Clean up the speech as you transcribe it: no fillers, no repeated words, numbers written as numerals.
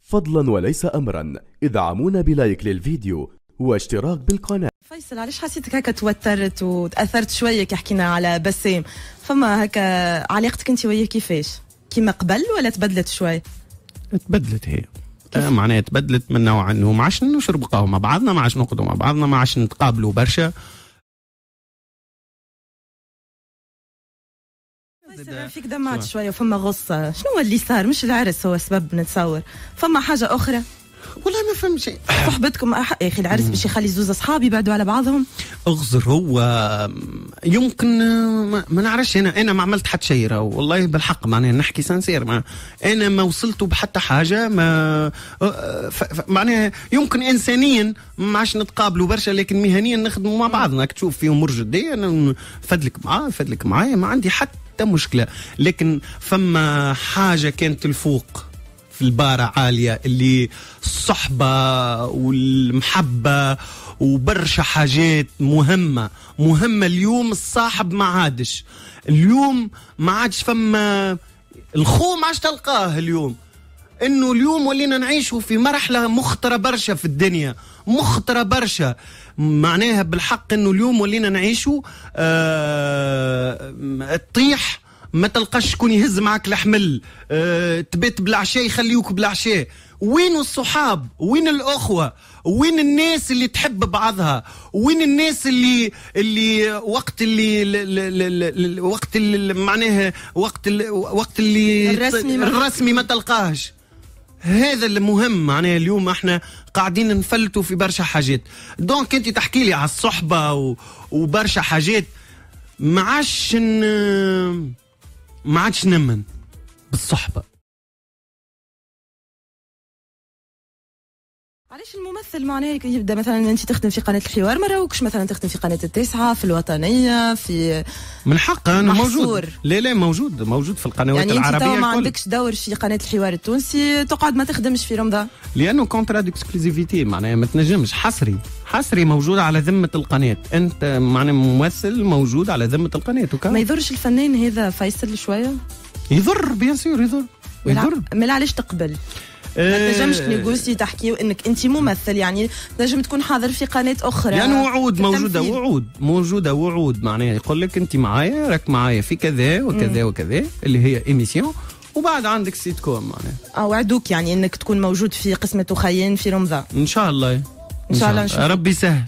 فضلا وليس أمرا ادعمونا بلايك للفيديو واشتراك بالقناة. فيصل، علاش حسيتك هكا توترت وتأثرت شوية كي حكينا على بسام؟ فما هكا علاقتك انت وياه كيفاش؟ كيما قبل ولا تبدلت شوي؟ تبدلت هي. معناها تبدلت من نوع انه ما عادش نشرب قهوه مع بعضنا، ما عادش نقعدوا مع بعضنا، ما عادش نتقابلوا برشا. فيك دمعت شويه وفما غصه، شنو هو اللي صار؟ مش العرس هو سبب نتصور، فما حاجه اخرى؟ والله ما فهمت شيء. صحبتكم يا اخي، العرس باش يخلي زوز اصحاب يبعدوا على بعضهم؟ اغزر هو يمكن ما نعرفش. انا ما عملت حتى شيء، والله بالحق معناها نحكي سانسير، انا ما وصلت بحتى حاجه، ما معناها يمكن انسانيا ما عادش نتقابلوا برشا، لكن مهنيا نخدموا مع بعضنا. تشوف في امور جديه انا فدلك معايا، ما عندي حتى مشكله. لكن فما حاجه كانت الفوق في البارة عالية، اللي الصحبة والمحبة وبرشا حاجات مهمة. اليوم الصاحب ما عادش، اليوم ما عادش فما الخو، ما عادش تلقاه اليوم. انه اليوم ولينا نعيشوا في مرحلة مخطرة برشا في الدنيا، مخطرة برشا. معناها بالحق انه اليوم ولينا نعيشوا تطيح ما تلقاش شكون يهز معك الحمل، تبات بالعشاء يخليوك بالعشاء. وين الصحاب؟ وين الأخوة؟ وين الناس اللي تحب بعضها؟ وين الناس اللي وقت معناها وقت اللي الرسمي ما تلقاهش؟ هذا المهم. معناها اليوم احنا قاعدين نفلتوا في برشا حاجات. دونك انت تحكي لي على الصحبة وبرشا حاجات، ما عادش نمن بالصحبة. علاش الممثل معناه يبدا مثلا انت تخدم في قناه الحوار، ما راوكش مثلا تخدم في قناه التاسعه، في الوطنيه، في من حق انا موجود. لا موجود في القنوات يعني العربيه. يعني انت ما عندكش دور في قناه الحوار التونسي، تقعد ما تخدمش في رمضان لانه كونترا ديكسكلوزيفيتي، معناها ما تنجمش. حصري موجود على ذمه القناه. انت معناها ممثل موجود على ذمه القناه وكا. ما يضرش الفنان هذا فيصل شويه؟ يضر بيان سور، يضر. ما علاش تقبل؟ ما تنجمش تنيغوسي تحكي انك انت ممثل، يعني تنجم تكون حاضر في قناه اخرى. يعني وعود موجوده، وعود معناها يقول لك انت معايا، راك معايا في كذا وكذا وكذا، اللي هي ايميسيون، وبعد عندك سيت كوم معناها. وعدوك يعني انك تكون موجود في قسمة خيان في رمضان. ان شاء الله ربي يسهل.